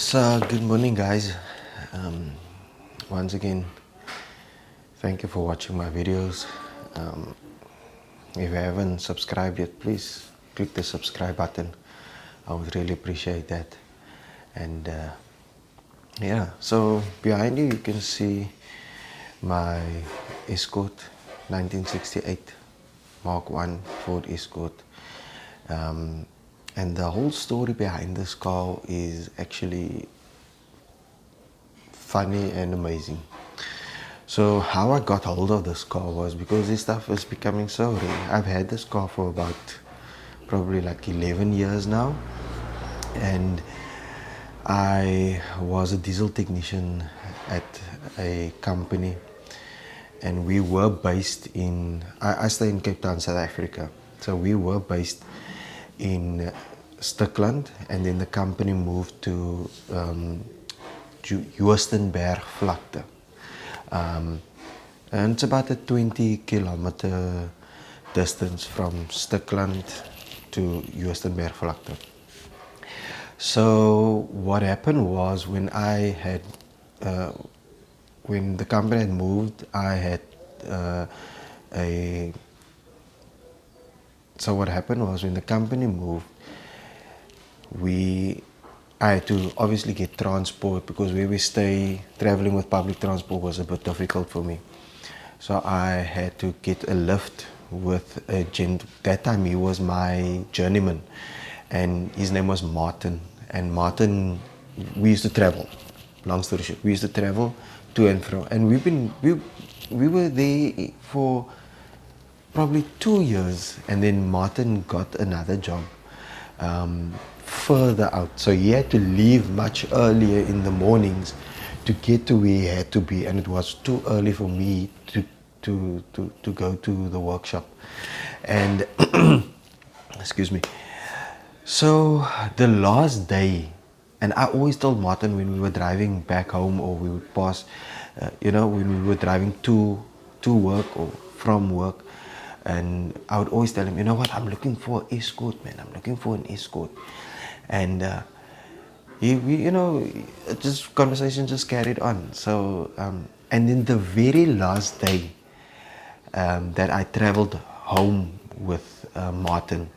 So, good morning, guys. Um, Once again, thank you for watching my videos. Um, if you haven't subscribed yet, please click the subscribe button. I would really appreciate that. And yeah, so behind you, you can see my Escort 1968 Mark 1 Ford Escort. Um, and the whole story behind this car is actually funny and amazing. So how I got hold of this car was because this stuff is becoming so rare. I've had this car for about probably like 11 years now, and I was a diesel technician at a company, and we were based in, I stay in Cape Town, South Africa. So we were based in Stikland, and then the company moved to Joostenberg vlakte. And it's about a 20-kilometer distance from Stikland to Joostenberg vlakte. So what happened was when when the company had moved, I had a. So what happened was when the company moved, I had to obviously get transport because where we stay, traveling with public transport was a bit difficult for me. So I had to get a lift with a gent. That time he was my journeyman, and his name was Martin. And Martin, we used to travel. Long story short, we used to travel to and fro, and we were there for probably 2 years, and then Martin got another job further out, so he had to leave much earlier in the mornings to get to where he had to be, and it was too early for me to go to the workshop. And excuse me. So the last day, and I always told Martin when we were driving back home or we would pass, when we were driving to work or from work, and I would always tell him, you know what, I'm looking for an Escort, man. I'm looking for an Escort. And just conversation just carried on. So, and then the very last day that I traveled home with Martin,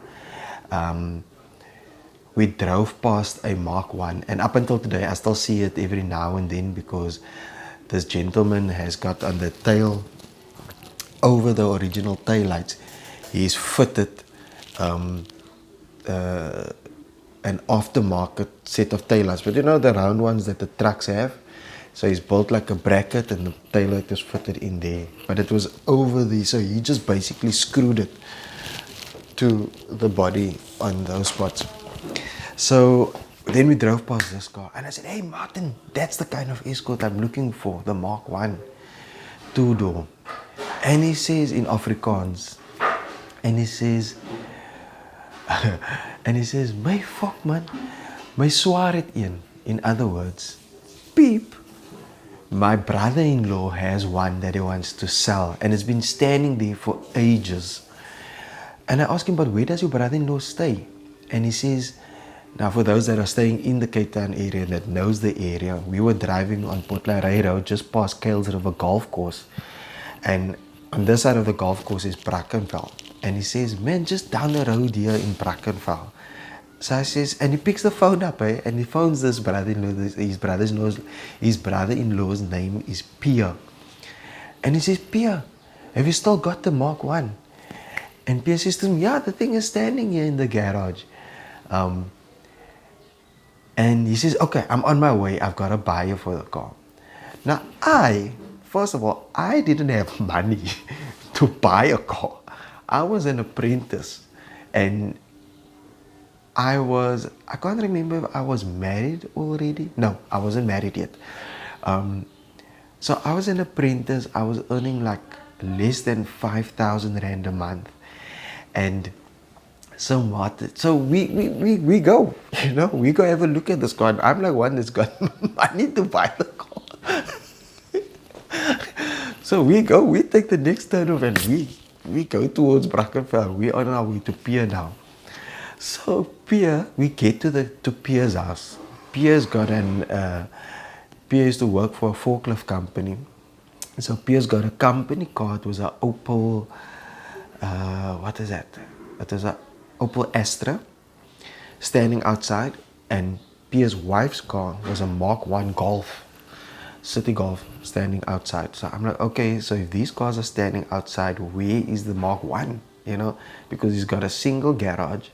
we drove past a Mark 1, and up until today I still see it every now and then because this gentleman has got on the tail, over the original tail lights, he's fitted an aftermarket set of taillights, but you know the round ones that the trucks have. So he's built like a bracket and the taillight is fitted in there, but it was over the, so he just basically screwed it to the body on those spots. So then we drove past this car and I said, hey Martin, that's the kind of Escort I'm looking for, the Mark 1 two-door. And he says in Afrikaans, and he says, my fuck man, my swaar het een. In other words, beep. My brother-in-law has one that he wants to sell, and it's been standing there for ages. And I asked him, but where does your brother-in-law stay? And he says, now for those that are staying in the Cape Town area and that knows the area, we were driving on Potlaray Road just past Kuils River Golf Course, and on this side of the golf course is Brackenfell. And he says, man, just down the road here in Brackenfell. So I says, and he picks the phone up, and he phones this brother-in-law. His brother-in-law's name is Pierre. And he says, Pierre, have you still got the Mark 1? And Pierre says to him, yeah, the thing is standing here in the garage. And he says, okay, I'm on my way. I've got a buyer for the car. Now, first of all, I didn't have money to buy a car. I was an apprentice, and I can't remember if I was married already. No, I wasn't married yet. So I was an apprentice. I was earning like less than 5,000 Rand a month. And so we go, we go have a look at this car. I'm like one that's got money to buy the car. So we take the next turn off, and we go towards Brackenfell. We're on our way to Pierre now. So Pierre, we get to Pierre's house. Pierre's got Pierre used to work for a forklift company. So Pierre's got a company car. It was a Opel, what is that? It was a Opel Astra standing outside, and Pierre's wife's car was a Mark 1 Golf, City Golf, standing outside. So I'm like, okay, so if these cars are standing outside, where is the Mark 1? You know, because he's got a single garage.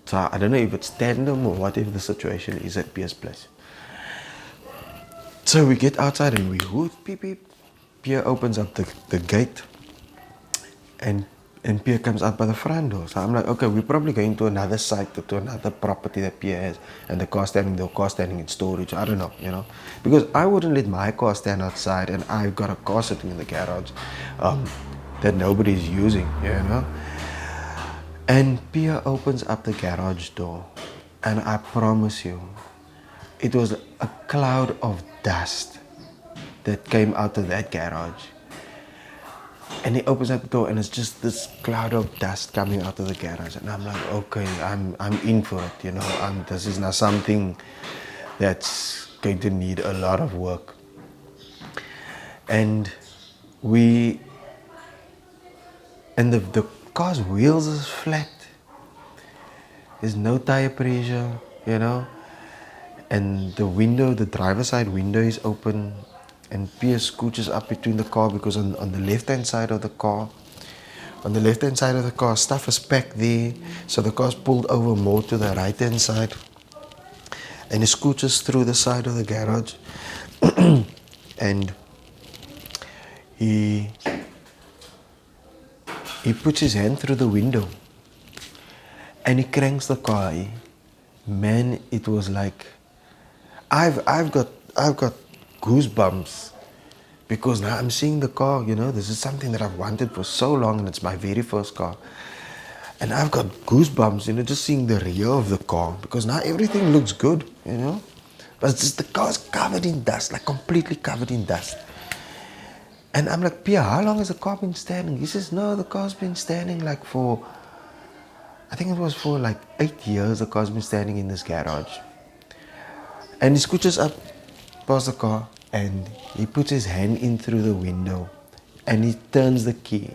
So I don't know if it's tandem or whatever the situation is at Pierre's place. So we get outside and we hoot, beep beep. Pierre opens up the gate, and Pierre comes out by the front door. So I'm like, okay, we're probably going to another site, to another property that Pierre has, and the car standing in storage. I don't know, you know, because I wouldn't let my car stand outside, and I've got a car sitting in the garage that nobody's using, you know. And Pierre opens up the garage door, and I promise you, it was a cloud of dust that came out of that garage. And he opens up the door, and it's just this cloud of dust coming out of the garage. And I'm like, okay, I'm in for it, you know. This is not something that's going to need a lot of work. And the car's wheels is flat. There's no tire pressure, you know. And the driver's side window is open, and Pierre scooches up between the car, because on the left-hand side of the car, stuff is packed there, so the car's pulled over more to the right-hand side, and he scooches through the side of the garage, and he puts his hand through the window, and he cranks the car. Man, it was like, I've got goosebumps, because now I'm seeing the car, you know. This is something that I've wanted for so long, and it's my very first car. And I've got goosebumps, you know, just seeing the rear of the car, because now everything looks good, you know. But it's just the car's covered in dust, like completely covered in dust. And I'm like, Pierre, how long has the car been standing? He says, no, the car's been standing like for, I think it was for like 8 years the car's been standing in this garage. And he scooches up past the car, and he puts his hand in through the window, and he turns the key,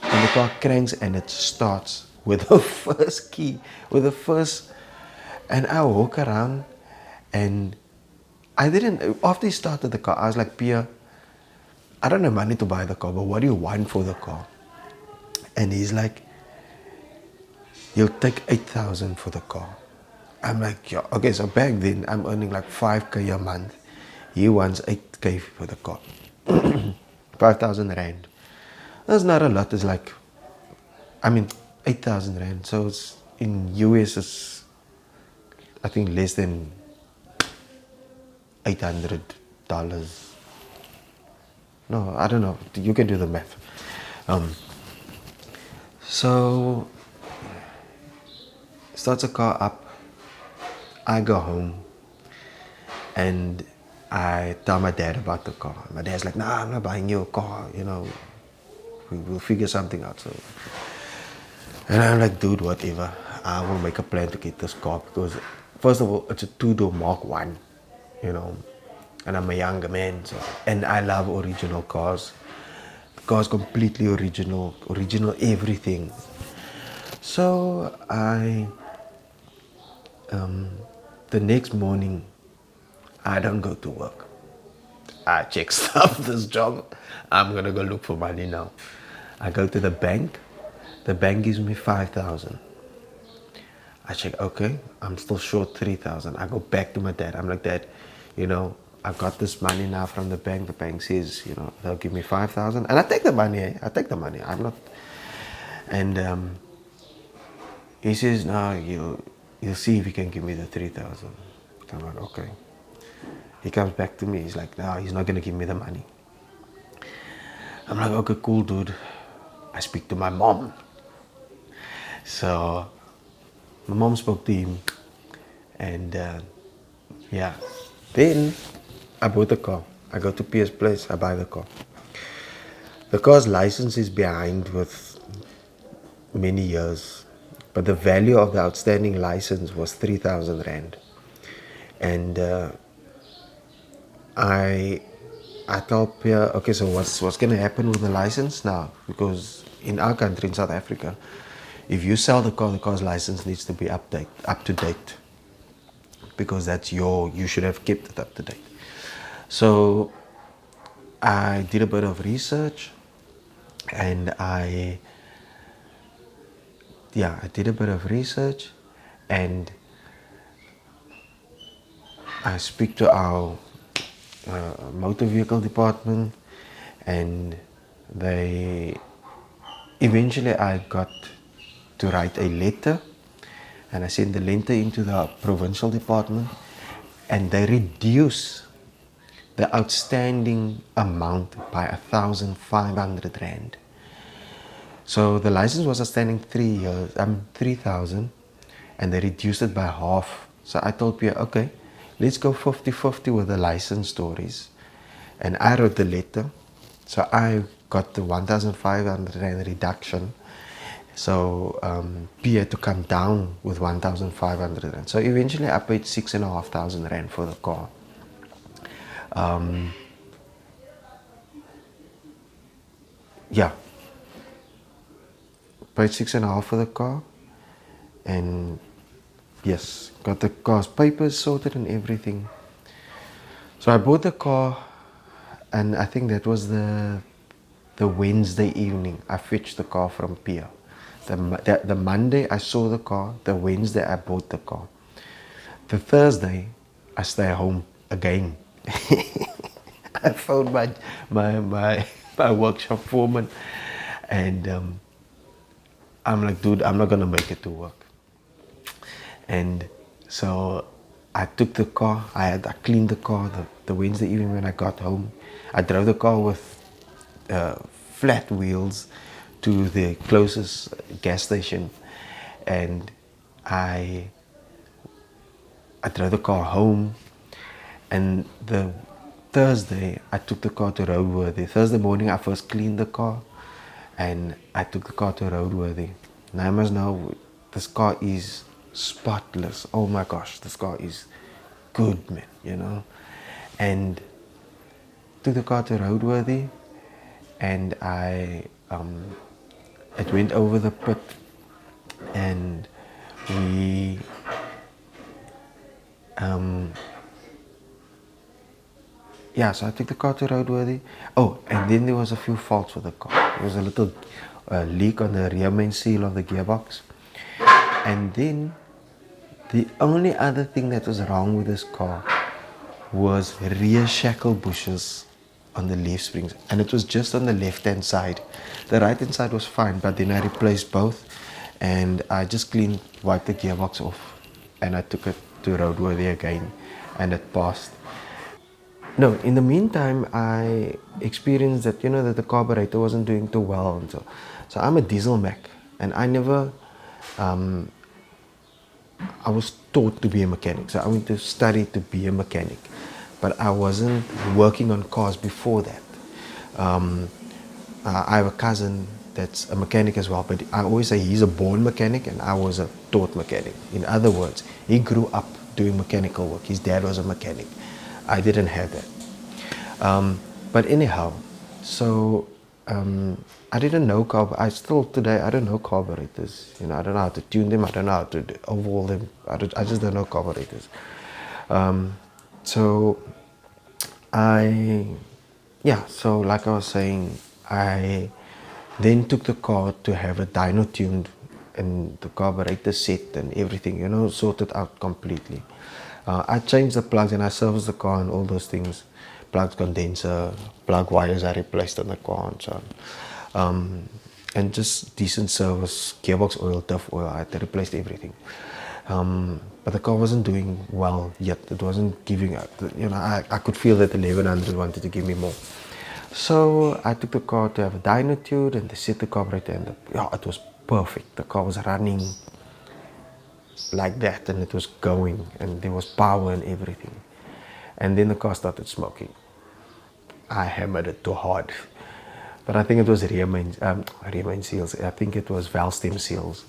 and the car cranks, and it starts with the first key, and I walk around, and after he started the car, I was like, Pierre, I don't have money to buy the car, but what do you want for the car? And he's like, you'll take 8,000 for the car. I'm like, yeah, okay, so back then I'm earning like 5K a month. He wants 8K for the car. 5,000 rand. That's not a lot. It's like, 8,000 rand. So it's in US, it's, I think, less than $800. No, I don't know. You can do the math. So starts the car up. I go home, and I tell my dad about the car. My dad's like, nah, I'm not buying you a car, you know, we'll figure something out. So, and I'm like, dude, whatever, I will make a plan to get this car, because first of all, it's a 2-door Mark 1, you know, and I'm a younger man, so, and I love original cars. The car's completely original everything. So the next morning, I don't go to work. I check stuff, this job. I'm gonna go look for money now. I go to the bank. The bank gives me 5,000. I check, okay, I'm still short 3,000. I go back to my dad. I'm like, Dad, you know, I got this money now from the bank. The bank says, you know, they'll give me 5,000. And I take the money, I'm not. And he says, no, you'll see if he can give me the 3,000. I'm like, okay. He comes back to me. He's like, no, he's not going to give me the money. I'm like, okay, cool, dude. I speak to my mom. So my mom spoke to him. And yeah. Then I bought the car. I go to Pierre's place. I buy the car. The car's license is behind with many years. But the value of the outstanding license was 3,000 rand. And I I told Pierre, okay, so what's gonna happen with the license now? Because in our country, in South Africa, if you sell the car's license needs to be up to date, because you should have kept it up to date. So I did a bit of research, and I did a bit of research, and I speak to our motor vehicle department, and they eventually I got to write a letter, and I sent the letter into the provincial department, and they reduce the outstanding amount by 1,500 rand. So the license was outstanding 3 years, 3,000, and they reduced it by half. So I told Pierre, okay, let's go 50-50 with the license stories. And I wrote the letter. So I got the 1,500 rand reduction. So Pierre had to come down with 1,500 rand. So eventually I paid 6,500 rand for the car. Yeah, paid 6,500 for the car, and yes, got the car's papers sorted and everything. So I bought the car, and I think that was the Wednesday evening I fetched the car from Pia. The Monday I saw the car, the Wednesday I bought the car. The Thursday I stay home again. I phoned my workshop foreman, and I'm like, dude, I'm not gonna make it to work. And so I took the car. I cleaned the car the Wednesday evening when I got home. I drove the car with flat wheels to the closest gas station, and I drove the car home. And the Thursday I took the car to roadworthy. Thursday morning I first cleaned the car, and I took the car to roadworthy. Now I must know, this car is spotless. Oh my gosh, this car is good, man, you know. And took the car to roadworthy, and it went over the pit, and we so I took the car to roadworthy. Oh, and then there was a few faults with the car. There was a little leak on the rear main seal of the gearbox, and then the only other thing that was wrong with this car was rear shackle bushes on the leaf springs, and it was just on the left hand side. The right hand side was fine, but then I replaced both, and I just wiped the gearbox off, and I took it to roadworthy again, and it passed. No, in the meantime, I experienced that, that the carburetor wasn't doing too well. And so I'm a diesel mech, and I never, I was taught to be a mechanic. So I went to study to be a mechanic, but I wasn't working on cars before that. I have a cousin that's a mechanic as well, but I always say he's a born mechanic and I was a taught mechanic. In other words, he grew up doing mechanical work. His dad was a mechanic. I didn't have that. But anyhow, so I didn't know I still today I don't know carburetors. I don't know how to tune them. I don't know how to overhaul them. I just don't know carburetors. So so like I was saying, I then took the car to have a dyno tuned and the carburetor set and everything, sorted out completely. I changed the plugs and I serviced the car and all those things. Plugs, condenser, plug wires I replaced on the car and so on. And just decent service, gearbox oil, diff oil, I had replaced everything. But the car wasn't doing well yet. It wasn't giving up. I could feel that the 1100 wanted to give me more. So I took the car to have a dyno tuned and they set the carburetor, and it was perfect. The car was running like that, and it was going, and there was power and everything. And then the car started smoking. I hammered it too hard, but I think it was rear main seals. I think it was valve stem seals.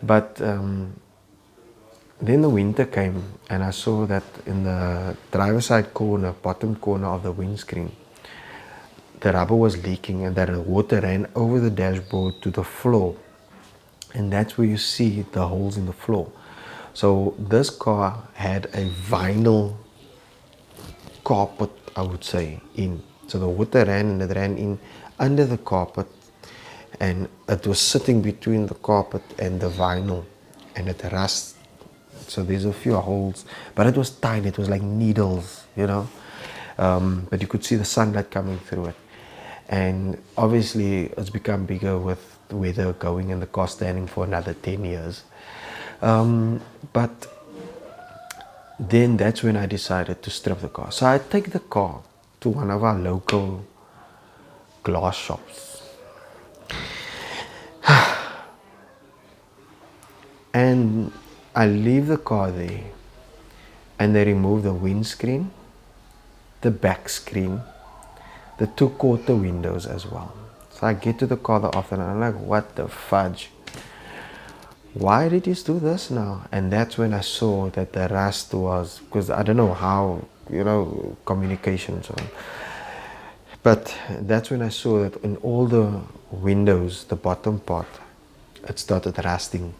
But Then the winter came, and I saw that in the driver's side corner, bottom corner of the windscreen, the rubber was leaking, and that the water ran over the dashboard to the floor. And that's where you see the holes in the floor. So this car had a vinyl carpet, I would say, in. So the water ran, and it ran in under the carpet, and it was sitting between the carpet and the vinyl, and it rust. So there's a few holes, but it was tiny. It was like needles, you know. But you could see the sunlight coming through it, and obviously it's become bigger with the weather going and the car standing for another 10 years. But then that's when I decided to strip the car. So I take the car to one of our local glass shops, and I leave the car there, and they remove the windscreen, the back screen, the 2/4 windows as well. So I get to the car the afternoon, and I'm like, what the fudge? Why did you do this now? And that's when I saw that the rust was, because I don't know how, communication and so on. But that's when I saw that in all the windows, the bottom part, it started rusting.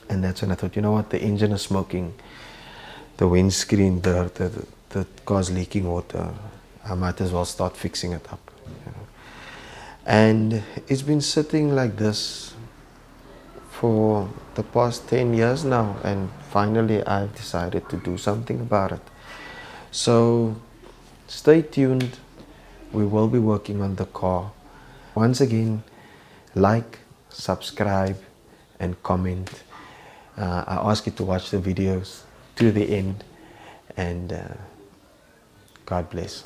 And that's when I thought, you know what, the engine is smoking, the windscreen, the car's leaking water. I might as well start fixing it up. And it's been sitting like this for the past 10 years now, and finally I've decided to do something about it. So stay tuned. We will be working on the car. Once again, like, subscribe, and comment. I ask you to watch the videos to the end, and God bless.